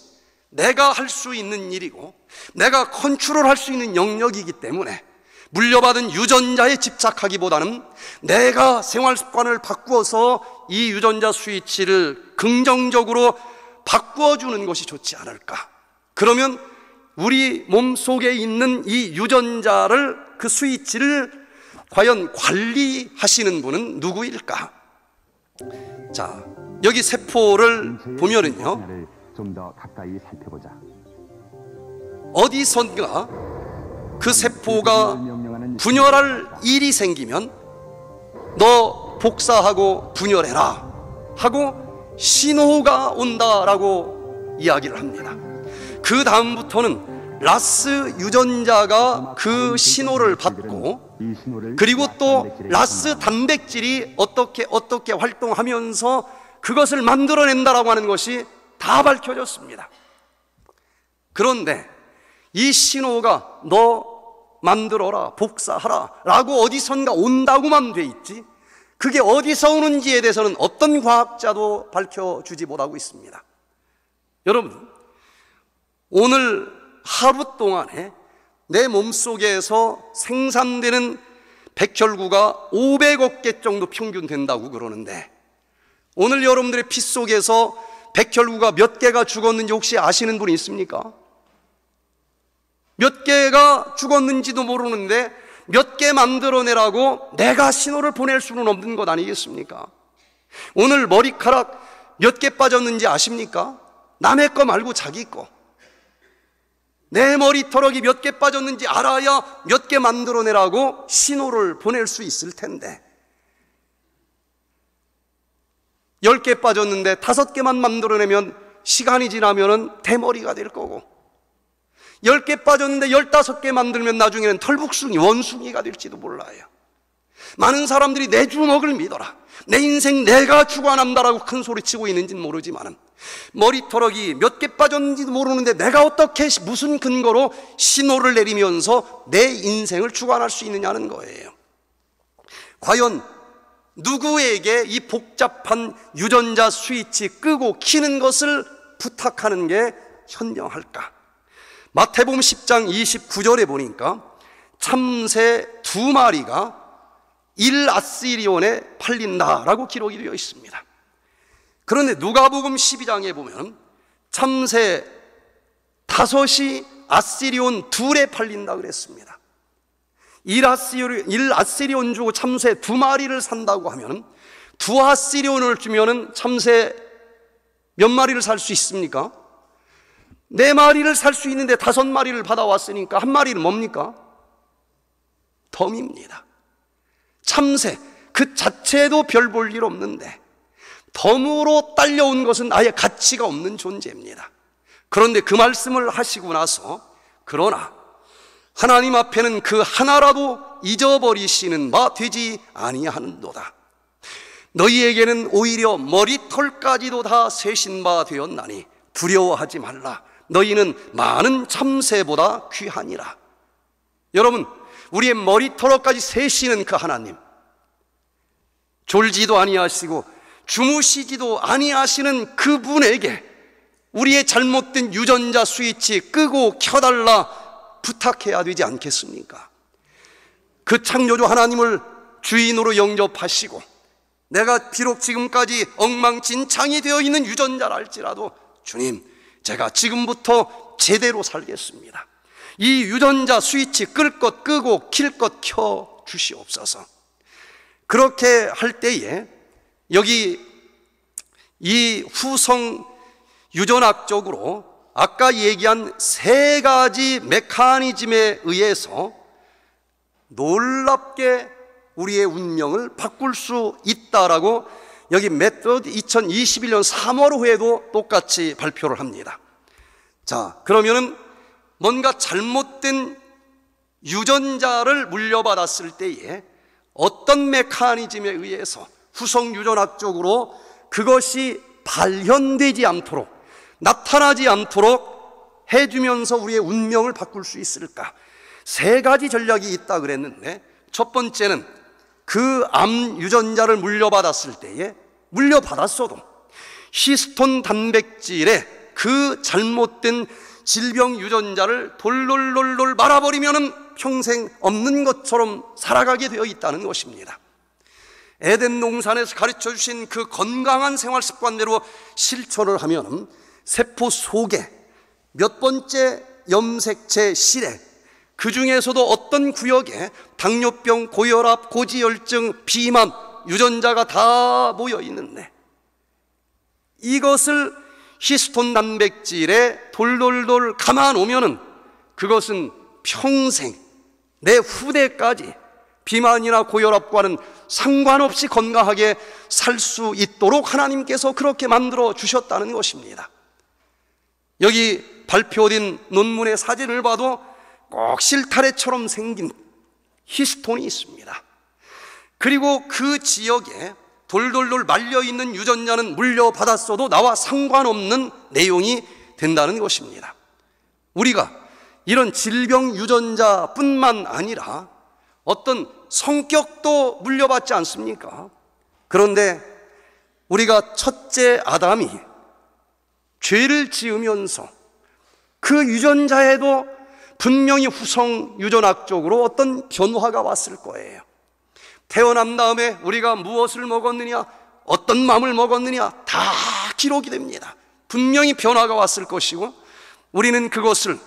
내가 할 수 있는 일이고 내가 컨트롤할 수 있는 영역이기 때문에, 물려받은 유전자에 집착하기보다는 내가 생활 습관을 바꾸어서 이 유전자 스위치를 긍정적으로 바꾸어주는 것이 좋지 않을까. 그러면 우리 몸속에 있는 이 유전자를, 그 스위치를 과연 관리하시는 분은 누구일까? 자, 여기 세포를 보면은요, 좀 더 가까이 살펴보자. 어디선가 그 세포가 분열할 일이 생기면 너 복사하고 분열해라 하고 신호가 온다라고 이야기를 합니다. 그 다음부터는 라스 유전자가 그 신호를 받고, 그리고 또 라스 단백질이 어떻게 활동하면서 그것을 만들어낸다라고 하는 것이 다 밝혀졌습니다. 그런데 이 신호가 너 만들어라, 복사하라 라고 어디선가 온다고만 돼 있지, 그게 어디서 오는지에 대해서는 어떤 과학자도 밝혀주지 못하고 있습니다. 여러분, 오늘 하루 동안에 내 몸속에서 생산되는 백혈구가 500억 개 정도 평균 된다고 그러는데, 오늘 여러분들의 피 속에서 백혈구가 몇 개가 죽었는지 혹시 아시는 분이 있습니까? 몇 개가 죽었는지도 모르는데 몇 개 만들어내라고 내가 신호를 보낼 수는 없는 것 아니겠습니까? 오늘 머리카락 몇 개 빠졌는지 아십니까? 남의 거 말고 자기 거. 내 머리털럭이 몇 개 빠졌는지 알아야 몇 개 만들어내라고 신호를 보낼 수 있을 텐데, 10개 빠졌는데 5개만 만들어내면 시간이 지나면 대머리가 될 거고, 10개 빠졌는데 15개 만들면 나중에는 털북숭이, 원숭이가 될지도 몰라요. 많은 사람들이 내 주먹을 믿어라, 내 인생 내가 주관한다라고 큰 소리치고 있는지는 모르지만 머리털럭이 몇 개 빠졌는지도 모르는데 내가 어떻게 무슨 근거로 신호를 내리면서 내 인생을 주관할 수 있느냐는 거예요. 과연 누구에게 이 복잡한 유전자 스위치 끄고 키는 것을 부탁하는 게 현명할까? 마태복음 10장 29절에 보니까 참새 2마리가 1아시리온에 팔린다라고 기록이 되어 있습니다. 그런데 누가복음 12장에 보면 참새 5이 아시리온 2에 팔린다 그랬습니다. 1아시리온 주고 참새 2마리를 산다고 하면 2아시리온을 주면은 참새 몇 마리를 살 수 있습니까? 4마리를 살 수 있는데 5마리를 받아왔으니까 1마리는 뭡니까? 덤입니다. 참새 그 자체도 별 볼 일 없는데 덤으로 딸려온 것은 아예 가치가 없는 존재입니다. 그런데 그 말씀을 하시고 나서 그러나 하나님 앞에는 그 하나라도 잊어버리시는 바 되지 아니하는도다. 너희에게는 오히려 머리털까지도 다 세신 바 되었나니 두려워하지 말라. 너희는 많은 참새보다 귀하니라. 여러분, 우리의 머리털까지 세시는 그 하나님, 졸지도 아니하시고 주무시지도 아니하시는 그분에게 우리의 잘못된 유전자 스위치 끄고 켜달라 부탁해야 되지 않겠습니까? 그 창조주 하나님을 주인으로 영접하시고 내가 비록 지금까지 엉망진창이 되어 있는 유전자라 할지라도 주님, 제가 지금부터 제대로 살겠습니다. 이 유전자 스위치 끌 것 끄고 킬 것 켜 주시옵소서. 그렇게 할 때에 여기 이 후성 유전학적으로 아까 얘기한 3가지 메커니즘에 의해서 놀랍게 우리의 운명을 바꿀 수 있다라고 여기 메소드 2021년 3월 후에도 똑같이 발표를 합니다. 자, 그러면은 뭔가 잘못된 유전자를 물려받았을 때에 어떤 메커니즘에 의해서 후성 유전학적으로 그것이 발현되지 않도록, 나타나지 않도록 해주면서 우리의 운명을 바꿀 수 있을까? 3가지 전략이 있다 그랬는데, 첫 번째는 그 암 유전자를 물려받았을 때에, 물려받았어도 히스톤 단백질에 그 잘못된 질병 유전자를 돌돌돌돌 말아버리면은 평생 없는 것처럼 살아가게 되어 있다는 것입니다. 에덴 동산에서 가르쳐 주신 그 건강한 생활 습관대로 실천을 하면 세포 속에 몇 번째 염색체 실에 그 중에서도 어떤 구역에 당뇨병, 고혈압, 고지혈증, 비만 유전자가 다 모여 있는데 이것을 히스톤 단백질에 돌돌돌 감아 놓으면은 그것은 평생 내 후대까지 비만이나 고혈압과는 상관없이 건강하게 살 수 있도록 하나님께서 그렇게 만들어 주셨다는 것입니다. 여기 발표된 논문의 사진을 봐도 꼭 실타래처럼 생긴 히스톤이 있습니다. 그리고 그 지역에 돌돌돌 말려있는 유전자는 물려받았어도 나와 상관없는 내용이 된다는 것입니다. 우리가 이런 질병 유전자뿐만 아니라 어떤 성격도 물려받지 않습니까? 그런데 우리가 첫째 아담이 죄를 지으면서 그 유전자에도 분명히 후성 유전학적으로 어떤 변화가 왔을 거예요. 태어난 다음에 우리가 무엇을 먹었느냐, 어떤 맘을 먹었느냐 다 기록이 됩니다. 분명히 변화가 왔을 것이고 우리는 그것을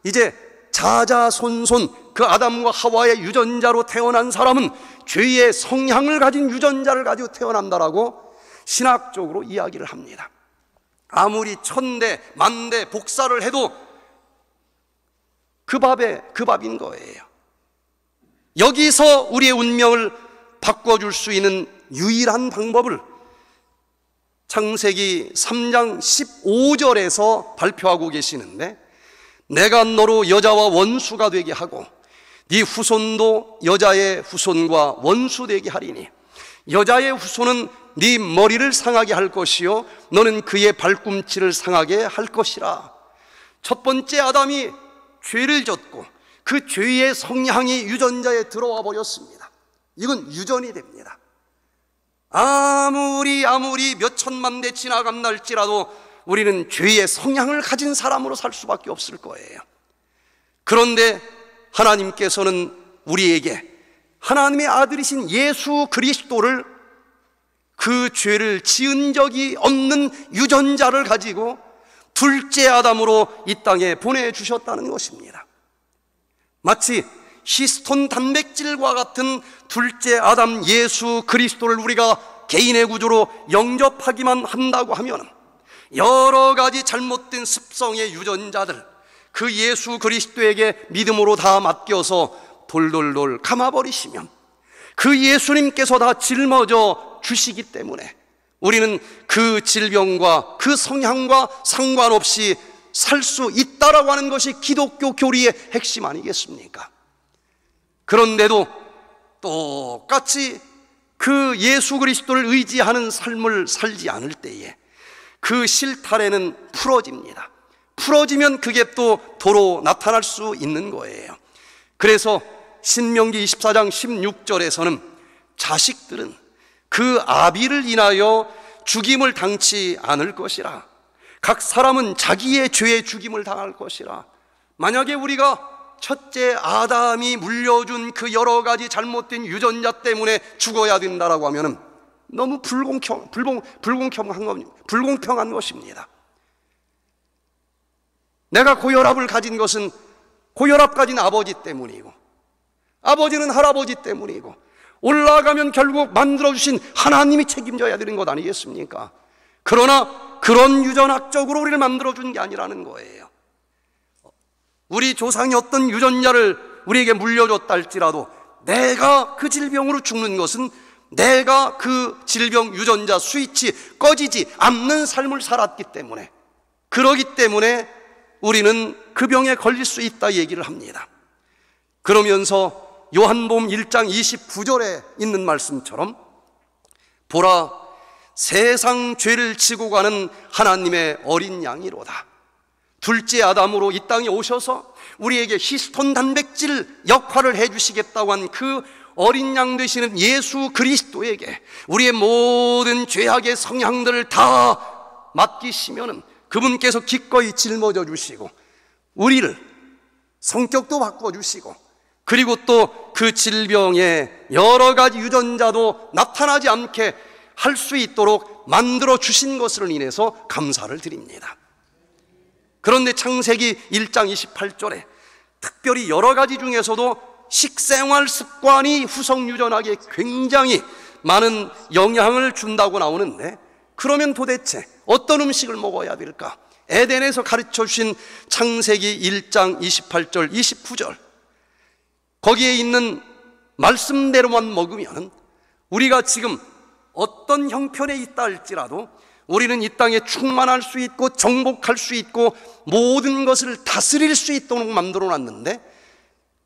이제 자자손손 그 아담과 하와의 유전자로 태어난 사람은 죄의 성향을 가진 유전자를 가지고 태어난다라고 신학적으로 이야기를 합니다. 아무리 1000대 만대 복사를 해도 그 밥인 거예요. 여기서 우리의 운명을 바꿔줄 수 있는 유일한 방법을 창세기 3장 15절에서 발표하고 계시는데, 내가 너로 여자와 원수가 되게 하고 네 후손도 여자의 후손과 원수 되게 하리니 여자의 후손은 네 머리를 상하게 할 것이요 너는 그의 발꿈치를 상하게 할 것이라. 첫 번째 아담이 죄를 졌고 그 죄의 성향이 유전자에 들어와 버렸습니다. 이건 유전이 됩니다. 아무리 몇 천만 대 지나간다 할지라도 우리는 죄의 성향을 가진 사람으로 살 수밖에 없을 거예요. 그런데 하나님께서는 우리에게 하나님의 아들이신 예수 그리스도를 그 죄를 지은 적이 없는 유전자를 가지고 둘째 아담으로 이 땅에 보내주셨다는 것입니다. 마치 히스톤 단백질과 같은 둘째 아담 예수 그리스도를 우리가 개인의 구조로 영접하기만 한다고 하면 여러 가지 잘못된 습성의 유전자들 그 예수 그리스도에게 믿음으로 다 맡겨서 돌돌돌 감아버리시면 그 예수님께서 다 짊어져 주시기 때문에 우리는 그 질병과 그 성향과 상관없이 살 수 있다라고 하는 것이 기독교 교리의 핵심 아니겠습니까? 그런데도 똑같이 그 예수 그리스도를 의지하는 삶을 살지 않을 때에 그 실타래는 풀어집니다. 풀어지면 그게 또 도로 나타날 수 있는 거예요. 그래서 신명기 24장 16절에서는 자식들은 그 아비를 인하여 죽임을 당치 않을 것이라. 각 사람은 자기의 죄에 죽임을 당할 것이라. 만약에 우리가 첫째 아담이 물려준 그 여러 가지 잘못된 유전자 때문에 죽어야 된다라고 하면은 너무 불공평한 것입니다. 내가 고혈압을 가진 것은 고혈압 가진 아버지 때문이고 아버지는 할아버지 때문이고 올라가면 결국 만들어주신 하나님이 책임져야 되는 것 아니겠습니까? 그러나 그런 유전학적으로 우리를 만들어준 게 아니라는 거예요. 우리 조상이 어떤 유전자를 우리에게 물려줬다 할지라도 내가 그 질병으로 죽는 것은 내가 그 질병 유전자 스위치 꺼지지 않는 삶을 살았기 때문에 그러기 때문에 우리는 그 병에 걸릴 수 있다 얘기를 합니다. 그러면서 요한복음 1장 29절에 있는 말씀처럼 보라 세상 죄를 지고 가는 하나님의 어린 양이로다. 둘째 아담으로 이 땅에 오셔서 우리에게 히스톤 단백질 역할을 해주시겠다고 한 그 어린 양 되시는 예수 그리스도에게 우리의 모든 죄악의 성향들을 다 맡기시면은 그분께서 기꺼이 짊어져 주시고 우리를 성격도 바꿔주시고 그리고 또 그 질병의 여러 가지 유전자도 나타나지 않게 할 수 있도록 만들어 주신 것으로 인해서 감사를 드립니다. 그런데 창세기 1장 28절에 특별히 여러 가지 중에서도 식생활 습관이 후성 유전학에 굉장히 많은 영향을 준다고 나오는데 그러면 도대체 어떤 음식을 먹어야 될까? 에덴에서 가르쳐 주신 창세기 1장 28절 29절 거기에 있는 말씀대로만 먹으면 우리가 지금 어떤 형편에 있다 할지라도 우리는 이 땅에 충만할 수 있고 정복할 수 있고 모든 것을 다스릴 수 있도록 만들어 놨는데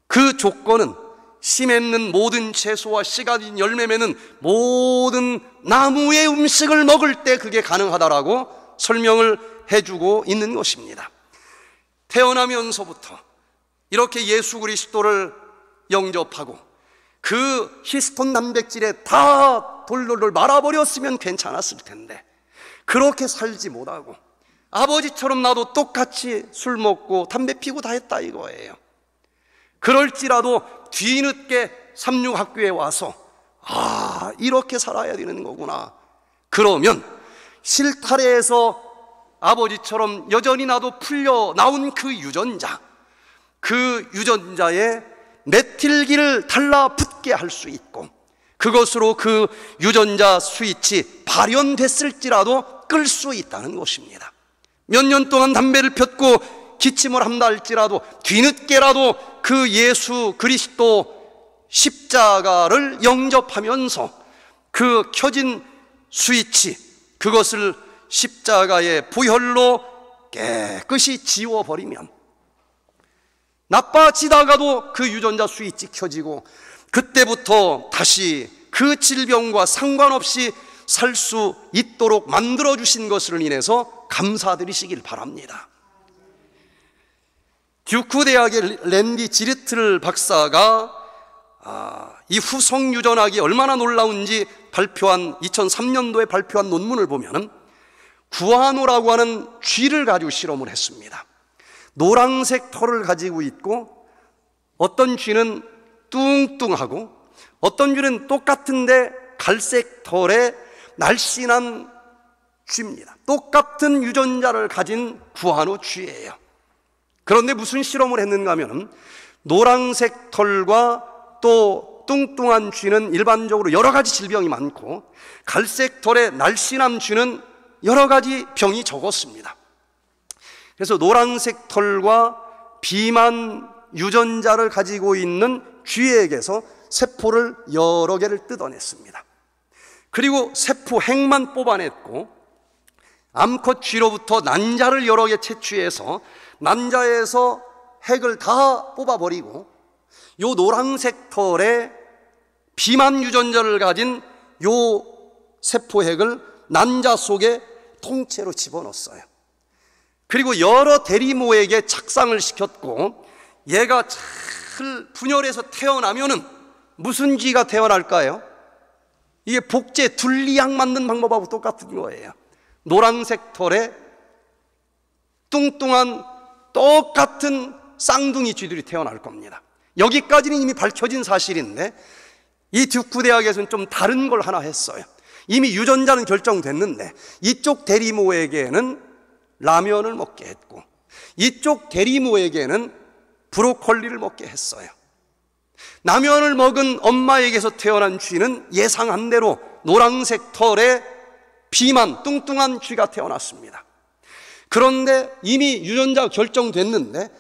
그 조건은 씨 맺는 모든 채소와 씨 가진 열매 맺는 모든 나무의 음식을 먹을 때 그게 가능하다라고 설명을 해주고 있는 것입니다. 태어나면서부터 이렇게 예수 그리스도를 영접하고 그 히스톤 단백질에 다 돌돌돌 말아버렸으면 괜찮았을 텐데 그렇게 살지 못하고 아버지처럼 나도 똑같이 술 먹고 담배 피고 다 했다 이거예요. 그럴지라도 뒤늦게 삼육학교에 와서 이렇게 살아야 되는 거구나. 그러면 실타래에서 아버지처럼 여전히 나도 풀려 나온 그 유전자에 메틸기를 달라붙게 할 수 있고 그것으로 그 유전자 스위치 발현됐을지라도 끌 수 있다는 것입니다. 몇 년 동안 담배를 폈고 기침을 한다 할지라도 뒤늦게라도 그 예수 그리스도 십자가를 영접하면서 그 켜진 스위치 그것을 십자가의 보혈로 깨끗이 지워버리면 나빠지다가도 그 유전자 수익이 켜지고 그때부터 다시 그 질병과 상관없이 살 수 있도록 만들어주신 것을 인해서 감사드리시길 바랍니다. 듀크 대학의 랜디 지리틀 박사가 이 후성 유전학이 얼마나 놀라운지 2003년도에 발표한 논문을 보면 구아노라고 하는 쥐를 가지고 실험을 했습니다. 노란색 털을 가지고 있고 어떤 쥐는 뚱뚱하고 어떤 쥐는 똑같은데 갈색 털에 날씬한 쥐입니다. 똑같은 유전자를 가진 구아노 쥐예요. 그런데 무슨 실험을 했는가 하면 노란색 털과 또 뚱뚱한 쥐는 일반적으로 여러 가지 질병이 많고 갈색 털의 날씬한 쥐는 여러 가지 병이 적었습니다. 그래서 노란색 털과 비만 유전자를 가지고 있는 쥐에게서 세포를 여러 개를 뜯어냈습니다. 그리고 세포 핵만 뽑아냈고 암컷 쥐로부터 난자를 여러 개 채취해서 난자에서 핵을 다 뽑아버리고 요 노란색 털에 비만 유전자를 가진 요 세포 핵을 난자 속에 통째로 집어넣었어요. 그리고 여러 대리모에게 착상을 시켰고 얘가 잘 분열해서 태어나면은 무슨 쥐가 태어날까요? 이게 복제 둘리약 만든 방법하고 똑같은 거예요. 노란색 털에 뚱뚱한 똑같은 쌍둥이 쥐들이 태어날 겁니다. 여기까지는 이미 밝혀진 사실인데 이 듀크 대학에서는 좀 다른 걸 하나 했어요. 이미 유전자는 결정됐는데 이쪽 대리모에게는 라면을 먹게 했고 이쪽 대리모에게는 브로콜리를 먹게 했어요. 라면을 먹은 엄마에게서 태어난 쥐는 예상한 대로 노란색 털에 비만 뚱뚱한 쥐가 태어났습니다. 그런데 이미 유전자가 결정됐는데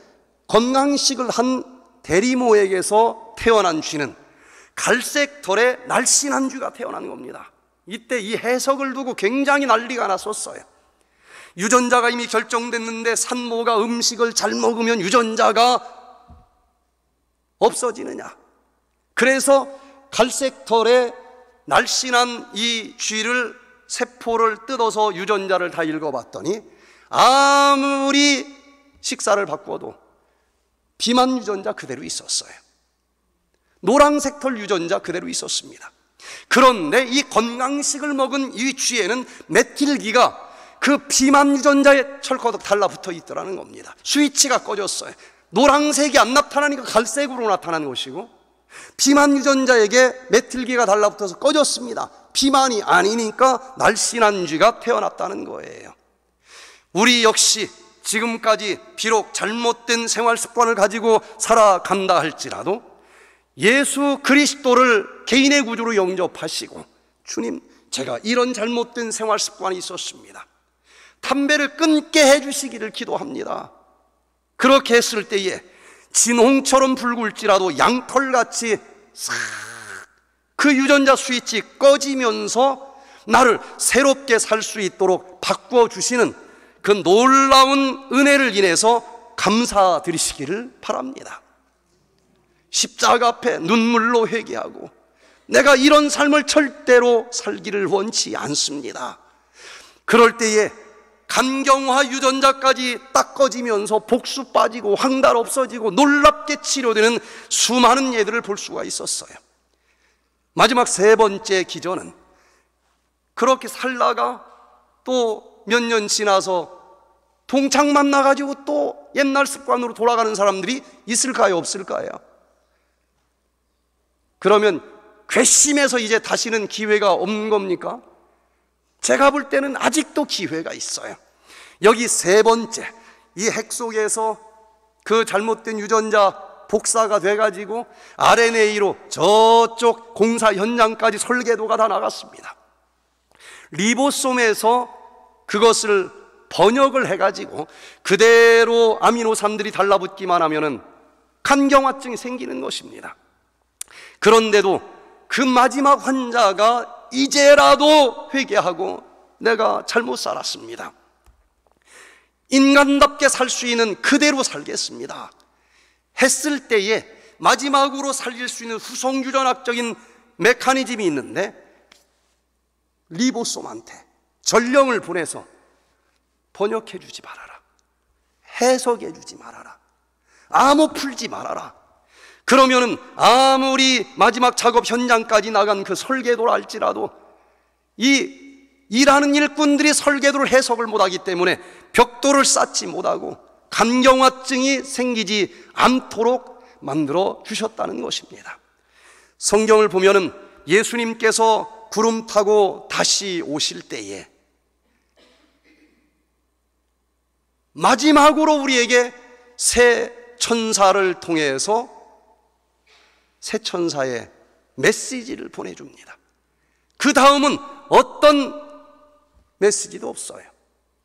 건강식을 한 대리모에게서 태어난 쥐는 갈색 털에 날씬한 쥐가 태어난 겁니다. 이때 이 해석을 두고 굉장히 난리가 났었어요. 유전자가 이미 결정됐는데 산모가 음식을 잘 먹으면 유전자가 없어지느냐. 그래서 갈색 털에 날씬한 이 쥐를 세포를 뜯어서 유전자를 다 읽어봤더니 아무리 식사를 바꿔도 비만 유전자 그대로 있었어요. 노란색 털 유전자 그대로 있었습니다. 그런데 이 건강식을 먹은 이 쥐에는 메틸기가 그 비만 유전자에 철커덕 달라붙어 있더라는 겁니다. 스위치가 꺼졌어요. 노란색이 안 나타나니까 갈색으로 나타나는 것이고 비만 유전자에게 메틸기가 달라붙어서 꺼졌습니다. 비만이 아니니까 날씬한 쥐가 태어났다는 거예요. 우리 역시 지금까지 비록 잘못된 생활 습관을 가지고 살아간다 할지라도 예수 그리스도를 개인의 구주로 영접하시고 주님, 제가 이런 잘못된 생활 습관이 있었습니다. 담배를 끊게 해주시기를 기도합니다. 그렇게 했을 때에 진홍처럼 붉을지라도 양털같이 싹 그 유전자 스위치 꺼지면서 나를 새롭게 살 수 있도록 바꾸어 주시는 그 놀라운 은혜를 인해서 감사드리시기를 바랍니다. 십자가 앞에 눈물로 회개하고 내가 이런 삶을 절대로 살기를 원치 않습니다. 그럴 때에 간경화 유전자까지 딱 꺼지면서 복수 빠지고 황달 없어지고 놀랍게 치료되는 수많은 예들을 볼 수가 있었어요. 마지막 세 번째 기전은 그렇게 살다가 또 몇 년 지나서 동창 만나가지고 또 옛날 습관으로 돌아가는 사람들이 있을까요? 없을까요? 그러면 괘씸해서 이제 다시는 기회가 없는 겁니까? 제가 볼 때는 아직도 기회가 있어요. 여기 세 번째, 이 핵 속에서 그 잘못된 유전자 복사가 돼가지고 RNA로 저쪽 공사 현장까지 설계도가 다 나갔습니다. 리보솜에서 그것을 번역을 해가지고 그대로 아미노산들이 달라붙기만 하면은 간경화증이 생기는 것입니다. 그런데도 그 마지막 환자가 이제라도 회개하고 내가 잘못 살았습니다. 인간답게 살 수 있는 그대로 살겠습니다. 했을 때에 마지막으로 살릴 수 있는 후성유전학적인 메커니즘이 있는데, 리보솜한테 전령을 보내서 번역해 주지 말아라, 해석해 주지 말아라, 암호 풀지 말아라. 그러면은 아무리 마지막 작업 현장까지 나간 그 설계도를 알지라도 이 일하는 일꾼들이 설계도를 해석을 못하기 때문에 벽돌을 쌓지 못하고 간경화증이 생기지 않도록 만들어 주셨다는 것입니다. 성경을 보면은 예수님께서 구름 타고 다시 오실 때에 마지막으로 우리에게 새 천사를 통해서 새 천사의 메시지를 보내줍니다. 그 다음은 어떤 메시지도 없어요.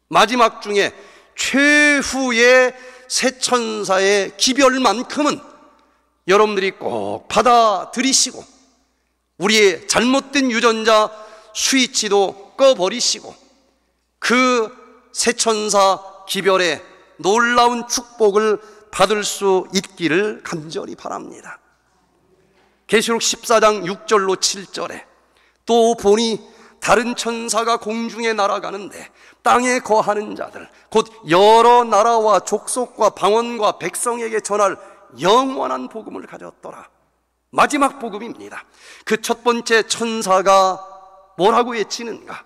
마지막 중에 최후의 새 천사의 기별만큼은 여러분들이 꼭 받아들이시고 우리의 잘못된 유전자 스위치도 꺼버리시고 그 새 천사 기별의 놀라운 축복을 받을 수 있기를 간절히 바랍니다. 계시록 14장 6절로 7절에 또 보니 다른 천사가 공중에 날아가는데 땅에 거하는 자들 곧 여러 나라와 족속과 방언과 백성에게 전할 영원한 복음을 가졌더라. 마지막 복음입니다. 그 첫 번째 천사가 뭐라고 외치는가?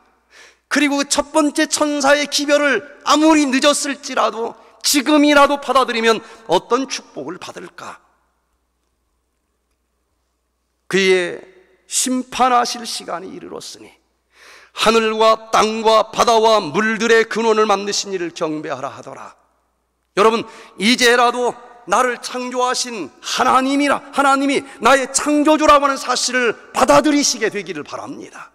그리고 그 첫 번째 천사의 기별을 아무리 늦었을지라도 지금이라도 받아들이면 어떤 축복을 받을까? 그의 심판하실 시간이 이르렀으니 하늘과 땅과 바다와 물들의 근원을 만드신 이를 경배하라 하더라. 여러분, 이제라도 나를 창조하신 하나님이 나의 창조주라고 하는 사실을 받아들이시게 되기를 바랍니다.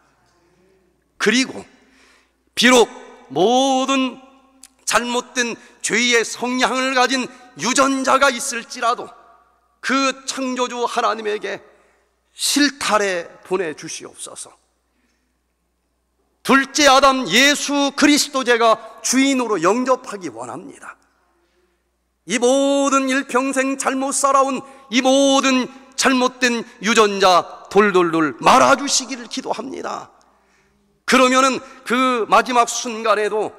그리고 비록 모든 잘못된 죄의 성향을 가진 유전자가 있을지라도 그 창조주 하나님에게 실타래 보내주시옵소서. 둘째 아담 예수 그리스도 제가 주인으로 영접하기 원합니다. 이 모든 일평생 잘못 살아온 이 모든 잘못된 유전자 돌돌돌 말아주시기를 기도합니다. 그러면은 그 마지막 순간에도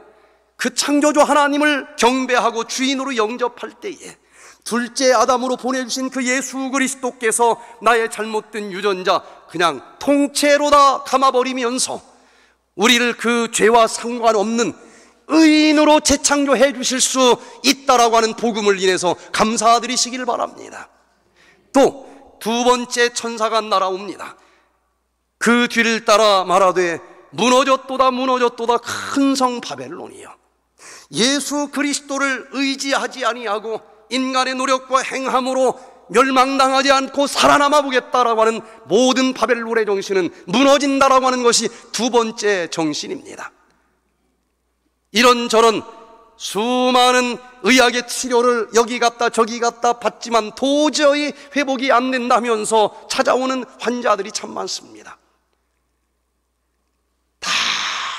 그 창조주 하나님을 경배하고 주인으로 영접할 때에 둘째 아담으로 보내주신 그 예수 그리스도께서 나의 잘못된 유전자 그냥 통째로 다 감아버리면서 우리를 그 죄와 상관없는 의인으로 재창조해 주실 수 있다라고 하는 복음을 인해서 감사드리시길 바랍니다. 또 두 번째 천사가 날아옵니다. 그 뒤를 따라 말하되 무너졌도다 무너졌도다 큰 성 바벨론이여, 예수 그리스도를 의지하지 아니하고 인간의 노력과 행함으로 멸망당하지 않고 살아남아 보겠다라고 하는 모든 바벨론의 정신은 무너진다라고 하는 것이 두 번째 정신입니다. 이런저런 수많은 의학의 치료를 여기 갔다 저기 갔다 받지만 도저히 회복이 안 된다면서 찾아오는 환자들이 참 많습니다. 다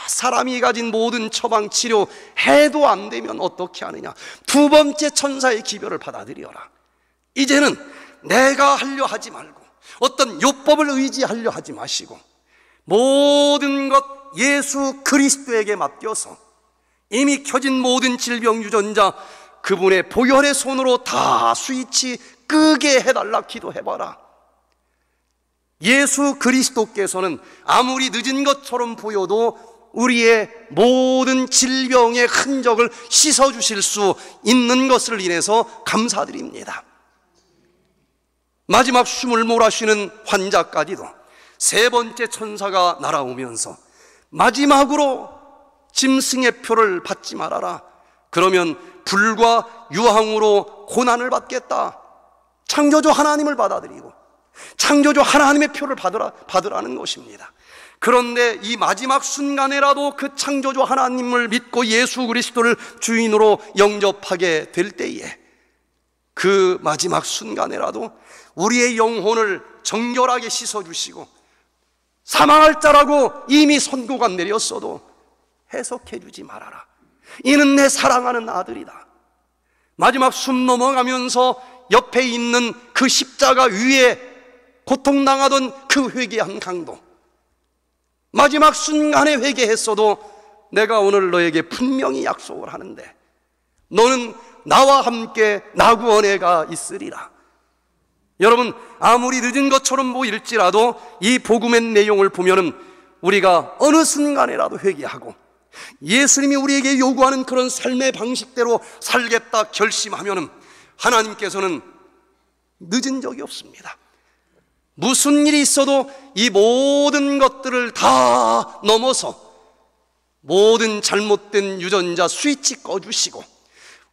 사람이 가진 모든 처방 치료 해도 안 되면 어떻게 하느냐? 두 번째 천사의 기별을 받아들여라. 이제는 내가 하려 하지 말고 어떤 요법을 의지하려 하지 마시고 모든 것 예수 그리스도에게 맡겨서 이미 켜진 모든 질병 유전자 그분의 보혈의 손으로 다 스위치 끄게 해달라 기도해봐라. 예수 그리스도께서는 아무리 늦은 것처럼 보여도 우리의 모든 질병의 흔적을 씻어주실 수 있는 것을 인해서 감사드립니다. 마지막 숨을 몰아쉬는 환자까지도 세 번째 천사가 날아오면서 마지막으로 짐승의 표를 받지 말아라. 그러면 불과 유황으로 고난을 받겠다. 창조주 하나님을 받아들이고 창조주 하나님의 표를 받으라는 것입니다. 그런데 이 마지막 순간에라도 그 창조주 하나님을 믿고 예수 그리스도를 주인으로 영접하게 될 때에 그 마지막 순간에라도 우리의 영혼을 정결하게 씻어주시고 사망할 자라고 이미 선고가 내렸어도 해석해 주지 말아라. 이는 내 사랑하는 아들이다. 마지막 숨 넘어가면서 옆에 있는 그 십자가 위에 고통당하던 그 회개한 강도, 마지막 순간에 회개했어도 내가 오늘 너에게 분명히 약속을 하는데 너는 나와 함께 나구원에가 있으리라. 여러분, 아무리 늦은 것처럼 보일지라도 이 복음의 내용을 보면은 우리가 어느 순간에라도 회개하고 예수님이 우리에게 요구하는 그런 삶의 방식대로 살겠다 결심하면은 하나님께서는 늦은 적이 없습니다. 무슨 일이 있어도 이 모든 것들을 다 넘어서 모든 잘못된 유전자 스위치 꺼주시고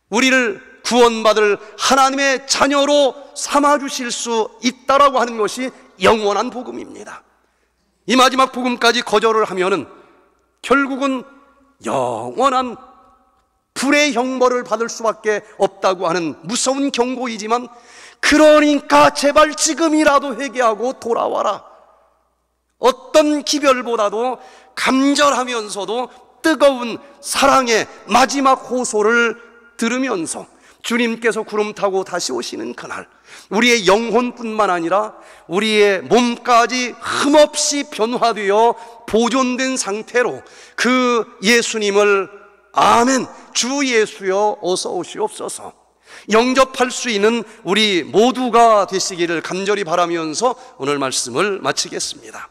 우리를 구원받을 하나님의 자녀로 삼아주실 수 있다라고 하는 것이 영원한 복음입니다. 이 마지막 복음까지 거절을 하면은 결국은 영원한 불의 형벌을 받을 수밖에 없다고 하는 무서운 경고이지만, 그러니까 제발 지금이라도 회개하고 돌아와라. 어떤 기별보다도 간절하면서도 뜨거운 사랑의 마지막 호소를 들으면서 주님께서 구름 타고 다시 오시는 그날, 우리의 영혼뿐만 아니라 우리의 몸까지 흠없이 변화되어 보존된 상태로 그 예수님을 아멘, 주 예수여 어서 오시옵소서 영접할 수 있는 우리 모두가 되시기를 간절히 바라면서 오늘 말씀을 마치겠습니다.